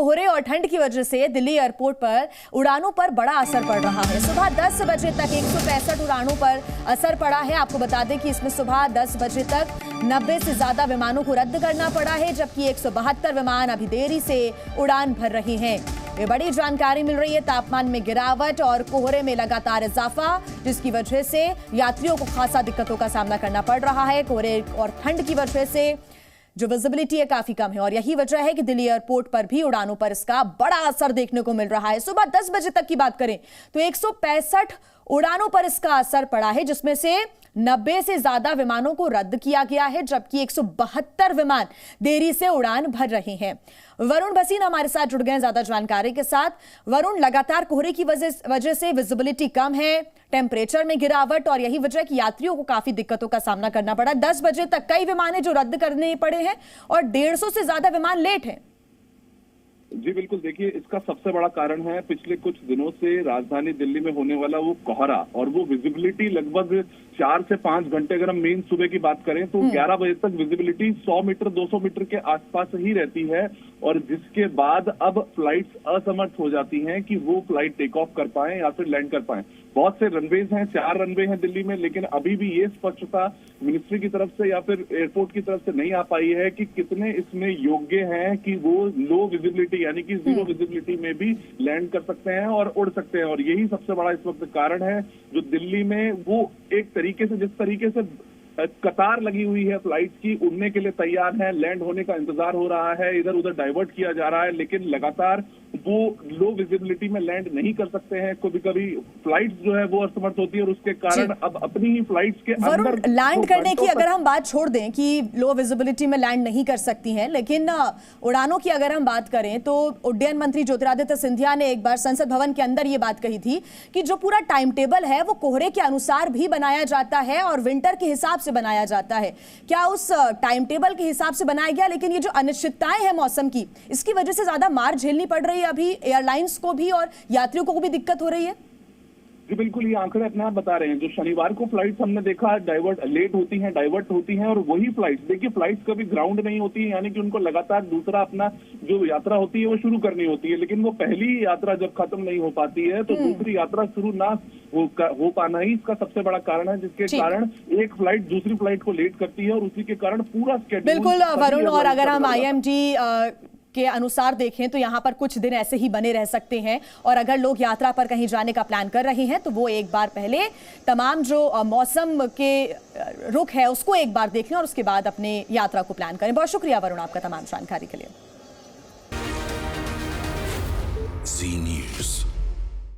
कोहरे और ठंड की वजह से दिल्ली एयरपोर्ट पर उड़ानों पर बड़ा असर पड़ रहा है। सुबह 10 बजे तक 165 उड़ानों पर असर पड़ा है। आपको बता दें कि इसमें सुबह 10 बजे तक 90 से ज्यादा विमानों को रद्द करना पड़ा है, जबकि 172 विमान अभी देरी से उड़ान भर रहे हैं। ये बड़ी जानकारी मिल रही है। तापमान में गिरावट और कोहरे में लगातार इजाफा, जिसकी वजह से यात्रियों को खासा दिक्कतों का सामना करना पड़ रहा है। कोहरे और ठंड की वजह से जो विजिबिलिटी है काफी कम है और यही वजह है कि दिल्ली एयरपोर्ट पर भी उड़ानों पर इसका बड़ा असर देखने को मिल रहा है। सुबह 10 बजे तक की बात करें तो 165 उड़ानों पर इसका असर पड़ा है, जिसमें से 90 से ज्यादा विमानों को रद्द किया गया है, जबकि 172 विमान देरी से उड़ान भर रहे हैं। वरुण भसीन हमारे साथ जुड़ गए हैं ज्यादा जानकारी के साथ। वरुण, लगातार कोहरे की वजह से विजिबिलिटी कम है, टेम्परेचर में गिरावट और यही वजह है कि यात्रियों को काफी दिक्कतों का सामना करना पड़ा। 10 बजे तक कई विमान जो रद्द करने पड़े हैं और 150 से ज्यादा विमान लेट हैं। जी बिल्कुल, देखिए इसका सबसे बड़ा कारण है पिछले कुछ दिनों से राजधानी दिल्ली में होने वाला वो कोहरा और वो विजिबिलिटी लगभग 4 से 5 घंटे। अगर हम मेन सुबह की बात करें तो 11 बजे तक विजिबिलिटी 100 मीटर 200 मीटर के आसपास ही रहती है और जिसके बाद अब फ्लाइट्स असमर्थ हो जाती हैं कि वो फ्लाइट टेक ऑफ कर पाए या फिर लैंड कर पाए। बहुत से रनवेज हैं, 4 रनवे हैं दिल्ली में, लेकिन अभी भी ये स्पष्टता मिनिस्ट्री की तरफ से या फिर एयरपोर्ट की तरफ से नहीं आ पाई है कि कितने इसमें योग्य हैं कि वो लो विजिबिलिटी यानी कि 0 विजिबिलिटी में भी लैंड कर सकते हैं और उड़ सकते हैं। और यही सबसे बड़ा इस वक्त कारण है जो दिल्ली में वो एक तरीके से जिस तरीके से कतार लगी हुई है फ्लाइट्स की, उड़ने के लिए तैयार है, लैंड होने का इंतजार हो रहा है, इधर उधर डाइवर्ट किया जा रहा है, लेकिन लगातार वो लो विजिबिलिटी में लैंड नहीं कर सकते हैं। कभी कभी फ्लाइट्स जो है वो असमर्थ होती है और उसके कारण अब अपनी ही फ्लाइट्स के अंदर लैंड करने की अगर हम बात छोड़ दें कि लो विजिबिलिटी में लैंड नहीं कर सकती हैं, लेकिन उड़ानों की अगर हम बात करें तो उड्डयन मंत्री ज्योतिरादित्य सिंधिया ने एक बार संसद भवन के अंदर ये बात कही थी कि जो पूरा टाइम टेबल है वो कोहरे के अनुसार भी बनाया जाता है और विंटर के हिसाब से बनाया जाता है। क्या उस टाइम टेबल के हिसाब से बनाया गया, लेकिन ये जो अनिश्चितताएं हैं मौसम की, इसकी वजह से ज्यादा मार झेलनी पड़ रही है अभी एयरलाइंस को भी और यात्रियों को भी दिक्कत हो रही है? जी बिल्कुल, ये आंकड़े अपने आप बता रहे हैं। जो शनिवार को फ्लाइट्स हमने देखा लेट होती हैं, डाइवर्ट होती हैं और वही फ्लाइट्स, देखिए फ्लाइट्स कभी ग्राउंड नहीं होती है, यानी कि उनको लगातार दूसरा अपना जो यात्रा होती है वो शुरू करनी होती है, लेकिन वो पहली यात्रा जब खत्म नहीं हो पाती है तो दूसरी यात्रा शुरू ना हो पाना ही इसका सबसे बड़ा कारण है, जिसके कारण एक फ्लाइट दूसरी फ्लाइट को लेट करती है और उसी के कारण पूरा स्केड्यूल। बिल्कुल वरुण, और अगर हम IMD के अनुसार देखें तो यहाँ पर कुछ दिन ऐसे ही बने रह सकते हैं और अगर लोग यात्रा पर कहीं जाने का प्लान कर रहे हैं तो वो एक बार पहले तमाम जो मौसम के रुख है उसको एक बार देख लें और उसके बाद अपने यात्रा को प्लान करें। बहुत शुक्रिया वरुण आपका तमाम जानकारी के लिए। Zee News।